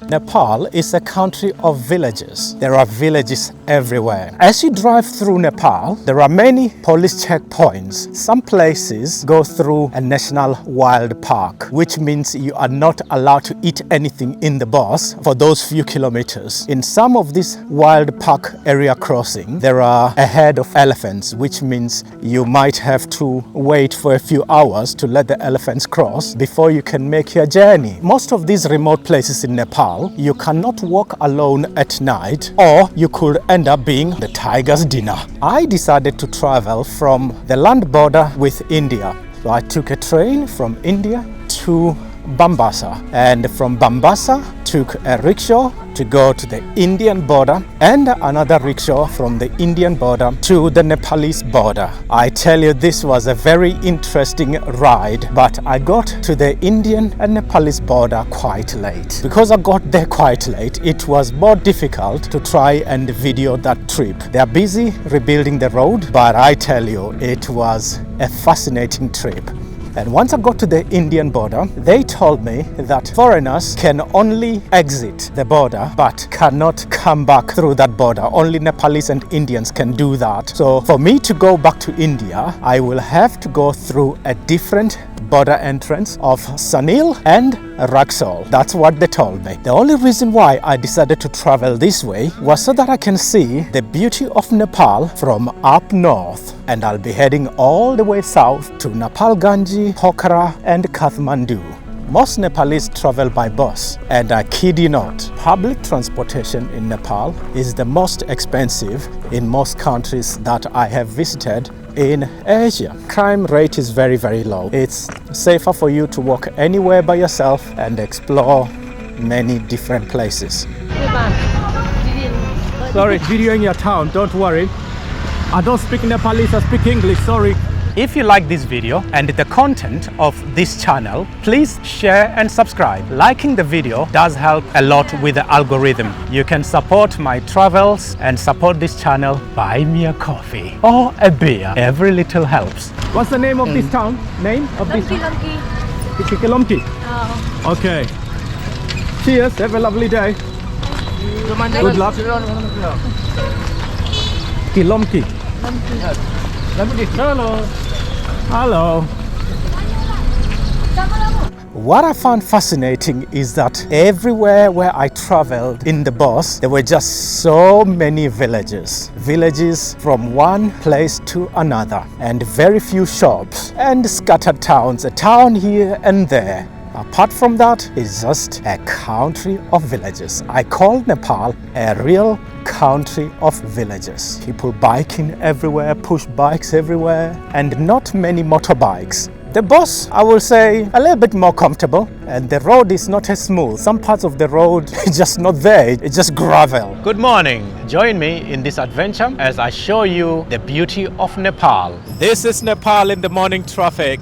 Nepal is a country of villages. There are villages everywhere. As you drive through Nepal, there are many police checkpoints. Some places go through a national wild park, which means you are not allowed to eat anything in the bus for those few kilometers. In some of these wild park area crossing, there are a herd of elephants, which means you might have to wait for a few hours to let the elephants cross before you can make your journey. Most of these remote places in Nepal, you cannot walk alone at night, or you could end up being the tiger's dinner. I decided to travel from the land border with India. So I took a train from India to Bambasa, and from Bambasa took a rickshaw to go to the Indian border, and another rickshaw from the Indian border to the Nepalese border. I tell you, this was a very interesting ride, but I got to the Indian and Nepalese border quite late. Because I got there quite late, it was more difficult to try and video that trip. They are busy rebuilding the road, but I tell you, it was a fascinating trip. And once I got to the Indian border, they told me that foreigners can only exit the border but cannot come back through that border. Only Nepalese and Indians can do that. So for me to go back to India, I will have to go through a different border entrance of Sanil and Raxol. That's what they told me. The only reason why I decided to travel this way was so that I can see the beauty of Nepal from up north. And I'll be heading all the way south to Nepalganji, Pokhara and Kathmandu. Most Nepalese travel by bus, and I kid you not, public transportation in Nepal is the most expensive in most countries that I have visited in Asia. Crime rate is very, very low. It's safer for you to walk anywhere by yourself and explore many different places. Sorry, videoing your town, don't worry. I don't speak Nepalese, I speak English, sorry. If you like this video and the content of this channel, please share and subscribe. Liking the video does help a lot with the algorithm. You can support my travels and support this channel. Buy me a coffee or a beer. Every little helps. What's the name of this town? Name of this town? Kilomki. Oh. Okay. Cheers, have a lovely day. Good luck. Kilomki. Hello. Hello. What I found fascinating is that everywhere where I traveled in the bus, there were just so many villages. Villages from one place to another, and very few shops and scattered towns, a town here and there. Apart from that, it's just a country of villages. I call Nepal a real country of villages. People biking everywhere, push bikes everywhere, and not many motorbikes. The bus, I will say, a little bit more comfortable, and the road is not as smooth. Some parts of the road is just not there, it's just gravel. Good morning. Join me in this adventure as I show you the beauty of Nepal. This is Nepal in the morning traffic.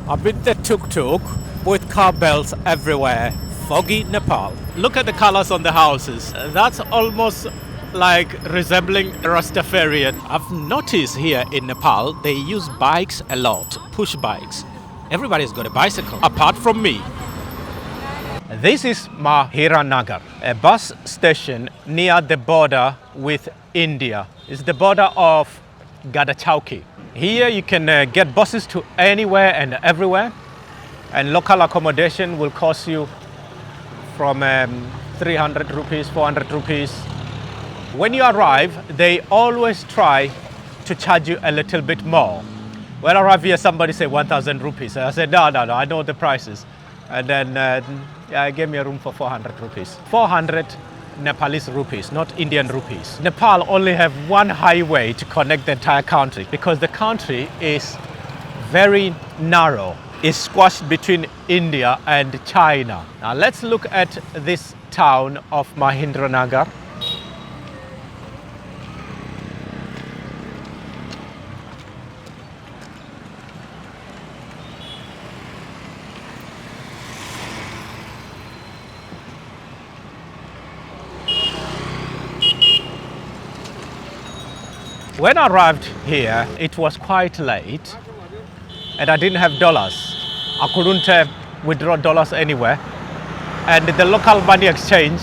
I'm with the tuk-tuk with car bells everywhere. Foggy Nepal. Look at the colors on the houses. That's almost like resembling Rastafarian. I've noticed here in Nepal, they use bikes a lot, push bikes. Everybody's got a bicycle, apart from me. This is Mahendranagar, a bus station near the border with India. It's the border of Gadachauki. Here you can get buses to anywhere and everywhere, and local accommodation will cost you from 300 rupees, 400 rupees. When you arrive, they always try to charge you a little bit more. When I arrived here, somebody said 1,000 rupees. I said, no, I know the prices. And then gave me a room for 400 rupees. 400 Nepalese rupees, not Indian rupees. Nepal only have one highway to connect the entire country because the country is very narrow. It's squashed between India and China. Now let's look at this town of Mahendranagar. When I arrived here, it was quite late and I didn't have dollars. I couldn't withdraw dollars anywhere. And the local money exchange,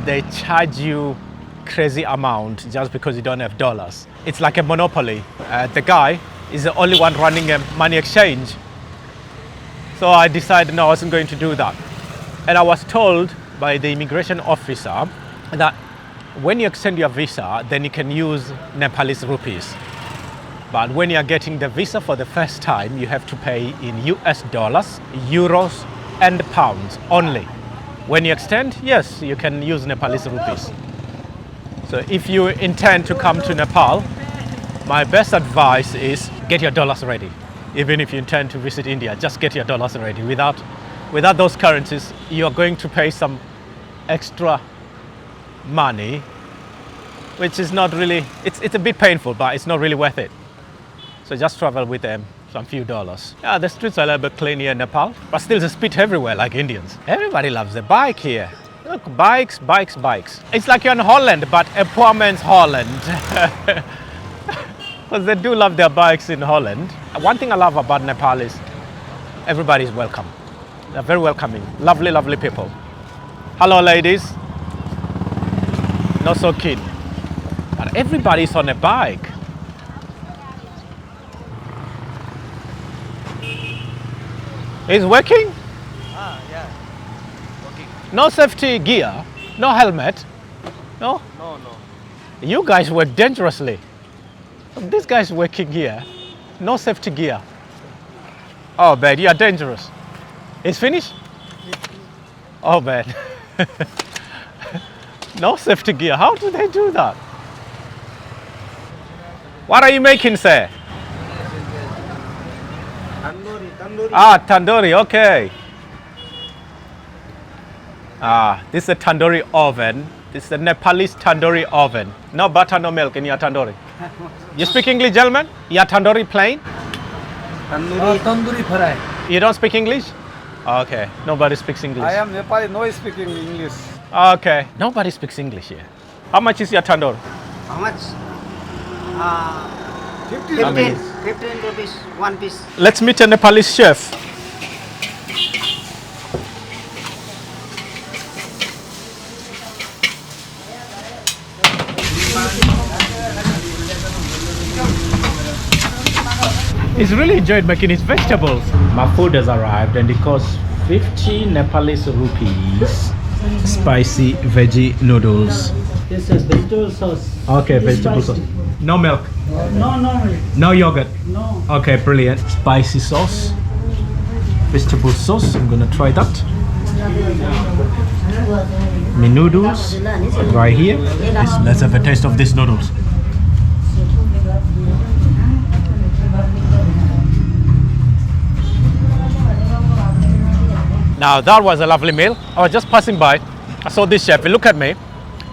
they charge you crazy amount just because you don't have dollars. It's like a monopoly. The guy is the only one running a money exchange. So I decided no, I wasn't going to do that. And I was told by the immigration officer that when you extend your visa, then you can use Nepalese rupees. But when you're getting the visa for the first time, you have to pay in US dollars, euros, and pounds only. When you extend, yes, you can use Nepalese rupees. So if you intend to come to Nepal, my best advice is get your dollars ready. Even if you intend to visit India, just get your dollars ready. Without those currencies, you're going to pay some extra money, which is not really, it's a bit painful, but it's not really worth it. So just travel with them, some few dollars. Yeah, the streets are a little bit clean here in Nepal, but still there's speed everywhere like Indians. Everybody loves the bike here. Look, bikes, bikes, bikes. It's like you're in Holland, but a poor man's Holland. Because they do love their bikes in Holland. One thing I love about Nepal is everybody's welcome. They're very welcoming, lovely, lovely people. Hello, ladies. Not so keen. But everybody's on a bike. Is working? Yeah. Working. No safety gear? No helmet? No? No. You guys work dangerously. This guy's working here. No safety gear. Oh, man, you are dangerous. It's finished? Oh, man. No safety gear. How do they do that? What are you making, sir? Tandoori. Ah, tandoori, okay. This is a tandoori oven. This is a Nepalese tandoori oven. No butter, no milk in your tandoori. You speak English, gentlemen? Your tandoori plain? Tandoori fry. You don't speak English? Okay, nobody speaks English. I am Nepali, no speaking English. Okay, nobody speaks English here. How much is your tandoor? How much? 15 I mean- 15 rupees, one piece. Let's meet a Nepalese chef. He's really enjoyed making his vegetables. My food has arrived and it costs 50 Nepalese rupees. Spicy veggie noodles. This is vegetable sauce. Okay, This vegetable spicy. sauce. No milk. No. No yogurt. No. Okay, brilliant. Spicy sauce. Vegetable sauce. I'm gonna try that. My noodles right here. Let's have a taste of these noodles. Now that was a lovely meal. I was just passing by. I saw this chef. He looked at me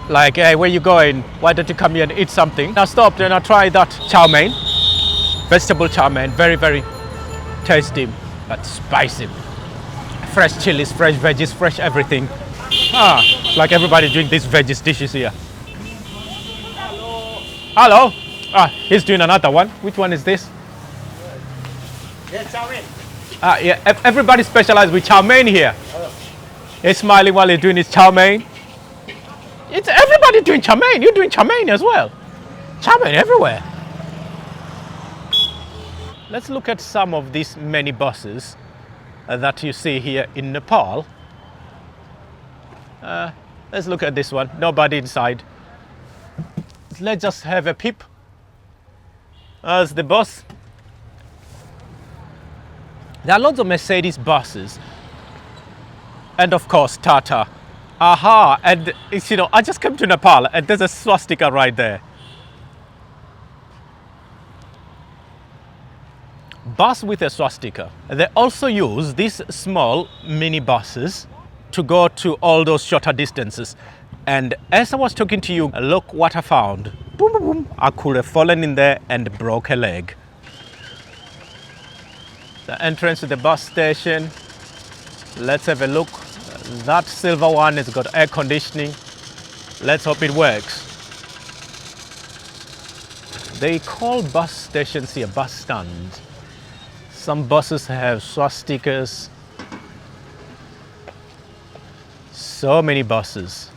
like, hey, where you going? Why don't you come here and eat something? I stopped and I tried that chow mein. Vegetable chow mein. Very, very tasty, but spicy. Fresh chilies, fresh veggies, fresh everything. It's like everybody doing these veggies dishes here. Hello. He's doing another one. Which one is this? Yes, chow mein. Everybody specializes with chow mein here. He's smiling while he's doing his chow mein. It's everybody doing chow mein. You're doing chow mein as well. Chow mein everywhere. Let's look at some of these mini buses that you see here in Nepal. Let's look at this one. Nobody inside. Let's just have a peep. There's the bus. There are lots of Mercedes buses. And of course, Tata. And it's, I just came to Nepal and there's a swastika right there. Bus with a swastika. They also use these small mini buses to go to all those shorter distances. And as I was talking to you, look what I found. Boom, boom, boom. I could have fallen in there and broke a leg. The entrance to the bus station. Let's have a look. That silver one has got air conditioning. Let's hope it works. They call bus stations here bus stands. Some buses have swastikas. So many buses.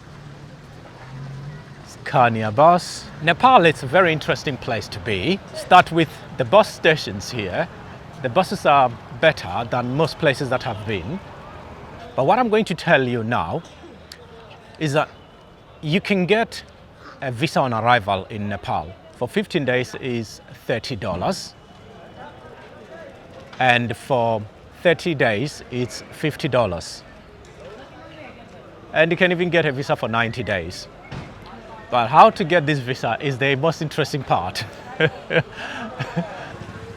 Scania bus. Nepal is a very interesting place to be. Start with the bus stations here. The buses are better than most places that I've been. But what I'm going to tell you now is that you can get a visa on arrival in Nepal. For 15 days is $30. And for 30 days it's $50. And you can even get a visa for 90 days. But how to get this visa is the most interesting part.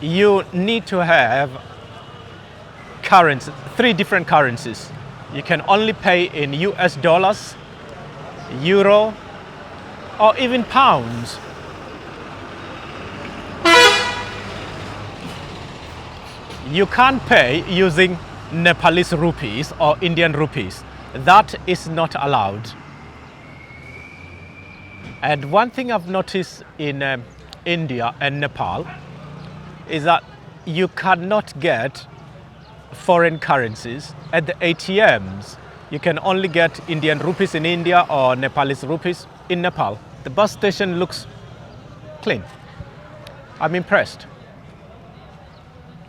You need to have currency, 3 different currencies. You can only pay in US dollars, euro, or even pounds. You can't pay using Nepalese rupees or Indian rupees. That is not allowed. And one thing I've noticed in India and Nepal is that you cannot get foreign currencies at the ATMs. You can only get Indian rupees in India or Nepalese rupees in Nepal. The bus station looks clean. I'm impressed.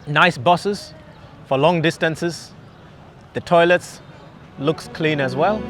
Nice buses for long distances. The toilets looks clean as well.